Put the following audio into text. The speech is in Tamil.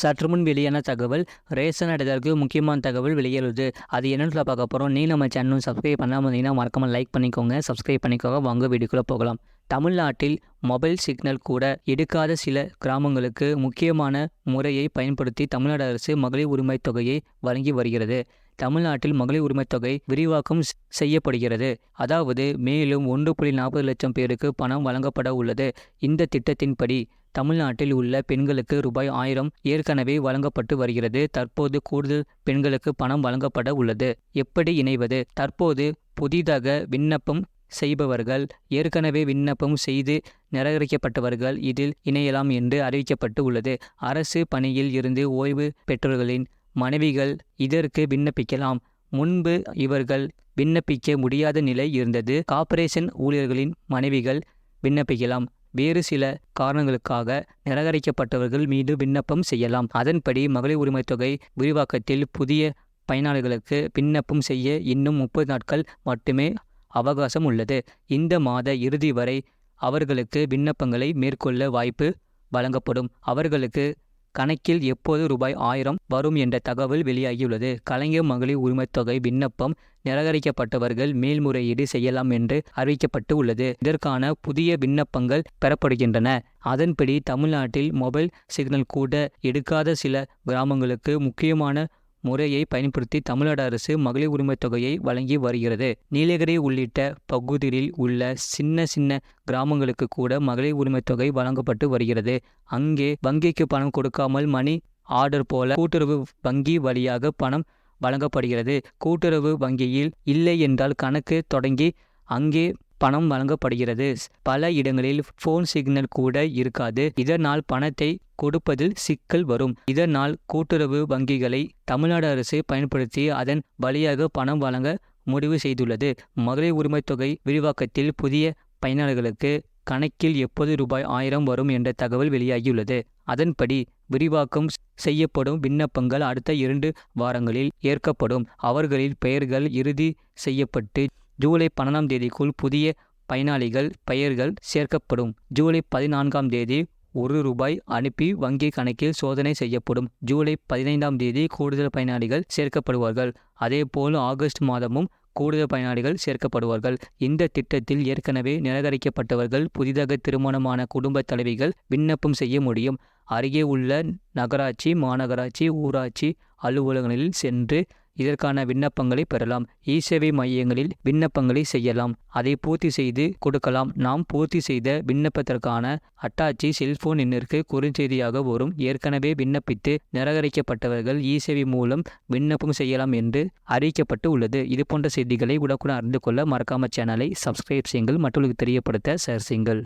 சற்றுமுன் வெளியான தகவல். ரேஷன் அடைதலுக்கு முக்கியமான தகவல் வெளியேறுது. அது என்னன்னு பார்க்க போகிறோம். நீ நம்ம சேனலும் சப்ஸ்கிரைப் பண்ணாமல் இருந்தீங்கன்னா மறக்காமல் லைக் பண்ணிக்கோங்க, சப்ஸ்கிரைப் பண்ணிக்கோங்க. வாங்க வீடியோக்குள்ளே போகலாம். தமிழ்நாட்டில் மொபைல் சிக்னல் கூட எடுக்காத சில கிராமங்களுக்கு முக்கியமான முறையை பயன்படுத்தி தமிழ்நாடு அரசு மகளிர் உரிமைத் தொகையை வழங்கி வருகிறது. தமிழ்நாட்டில் மகளிர் உரிமைத் தொகை விரிவாக்கம் செய்யப்படுகிறது. அதாவது மேலும் 1.40 லட்சம் பேருக்கு பணம் வழங்கப்பட உள்ளது. இந்த திட்டத்தின்படி தமிழ்நாட்டில் உள்ள பெண்களுக்கு ரூபாய் 1000 ஏற்கனவே வழங்கப்பட்டு வருகிறது. தற்போது கூடுதல் பெண்களுக்கு பணம் வழங்கப்பட உள்ளது. எப்படி இணைவது? தற்போது புதிதாக விண்ணப்பம் செய்பவர்கள், ஏற்கனவே விண்ணப்பம் செய்து நிராகரிக்கப்பட்டவர்கள் இதில் இணையலாம் என்று அறிவிக்கப்பட்டு உள்ளது. அரசு பணியில் இருந்து ஓய்வு பெற்றோர்களின் மனைவிகள் இதற்கு விண்ணப்பிக்கலாம். முன்பு இவர்கள் விண்ணப்பிக்க முடியாத நிலை இருந்தது. கார்ப்பரேஷன் ஊழியர்களின் மனைவிகள் விண்ணப்பிக்கலாம். வேறு சில காரணங்களுக்காக நிராகரிக்கப்பட்டவர்கள் மீது விண்ணப்பம் செய்யலாம். அதன்படி மகளிர் உரிமைத் தொகை விரிவாக்கத்தில் புதிய பயனாளிகளுக்கு விண்ணப்பம் செய்ய இன்னும் 30 நாட்கள் மட்டுமே அவகாசம் உள்ளது. இந்த மாத இறுதி வரை அவர்களுக்கு விண்ணப்பங்களை மேற்கொள்ள வாய்ப்பு வழங்கப்படும். அவர்களுக்கு கணக்கில் எப்போது ரூபாய் 1000 வரும் என்ற தகவல் வெளியாகியுள்ளது. கலைஞர் மகளிர் உரிமைத் தொகை விண்ணப்பம் நிராகரிக்கப்பட்டவர்கள் மேல்முறையீடு செய்யலாம் என்று அறிவிக்கப்பட்டு உள்ளது. இதற்கான புதிய விண்ணப்பங்கள் பெறப்படுகின்றன. அதன்படி தமிழ்நாட்டில் மொபைல் சிக்னல் கூட எடுக்காத சில கிராமங்களுக்கு முக்கியமான முறையை பயன்படுத்தி தமிழ்நாடு அரசு மகளிர் உரிமைத் தொகையை வழங்கி வருகிறது. நீலகிரி உள்ளிட்ட பகுதிகளில் உள்ள சின்ன சின்ன கிராமங்களுக்கு கூட மகளிர் உரிமைத் தொகை வழங்கப்பட்டு வருகிறது. அங்கே வங்கிக்கு பணம் கொடுக்காமல் மணி ஆர்டர் போல கூட்டுறவு வங்கி வழியாக பணம் வழங்கப்படுகிறது. கூட்டுறவு வங்கியில் இல்லை என்றால் கணக்கு தொடங்கி அங்கே பணம் வழங்கப்படுகிறது. பல இடங்களில் போன் சிக்னல் கூட இருக்காது. இதனால் பணத்தை கொடுப்பதில் சிக்கல் வரும். இதனால் கூட்டுறவு வங்கிகளை தமிழ்நாடு அரசு பயன்படுத்தி அதன் வழியாக பணம் வழங்க முடிவு செய்துள்ளது. மகளிர் உரிமைத் தொகை விரிவாக்கத்தில் புதிய பயனாளர்களுக்கு கணக்கில் எப்போது ரூபாய் 1000 வரும் என்ற தகவல் வெளியாகியுள்ளது. அதன்படி விரிவாக்கம் செய்யப்படும் விண்ணப்பங்கள் அடுத்த 2 வாரங்களில் ஏற்கப்படும். அவர்களின் பெயர்கள் இறுதி செய்யப்பட்டு ஜூலை 12ஆம் தேதிக்குள் புதிய பயனாளிகள் பெயர்கள் சேர்க்கப்படும். ஜூலை 14ஆம் தேதி ₹1 அனுப்பி வங்கி கணக்கில் சோதனை செய்யப்படும். ஜூலை 15ஆம் தேதி கூடுதல் பயனாளிகள் சேர்க்கப்படுவார்கள். அதேபோல் ஆகஸ்ட் மாதமும் கூடுதல் பயனாளிகள் சேர்க்கப்படுவார்கள். இந்த திட்டத்தில் ஏற்கனவே நிராகரிக்கப்பட்டவர்கள், புதிதாக திருமணமான குடும்ப தலைவிகள் விண்ணப்பம் செய்ய முடியும். அருகே உள்ள நகராட்சி, மாநகராட்சி, ஊராட்சி அலுவலகங்களில் சென்று இதற்கான விண்ணப்பங்களை பெறலாம். இ-சேவை மையங்களில் விண்ணப்பங்களை செய்யலாம். அதை பூர்த்தி செய்து கொடுக்கலாம். நாம் பூர்த்தி செய்த விண்ணப்பத்திற்கான அட்டாட்சி செல்போன் எண்ணிற்கு குறுஞ்செய்தியாக வரும். ஏற்கனவே விண்ணப்பித்து நிராகரிக்கப்பட்டவர்கள் இ-சேவை மூலம் விண்ணப்பம் செய்யலாம் என்று அறிவிக்கப்பட்டு உள்ளது. இதுபோன்ற செய்திகளை உடனுக்குடன் அறிந்து கொள்ள மறக்காம சேனலை சப்ஸ்கிரைப் செய்யுங்கள். மற்றவர்களுக்கு தெரியப்படுத்த ஷேர் செய்யுங்கள்.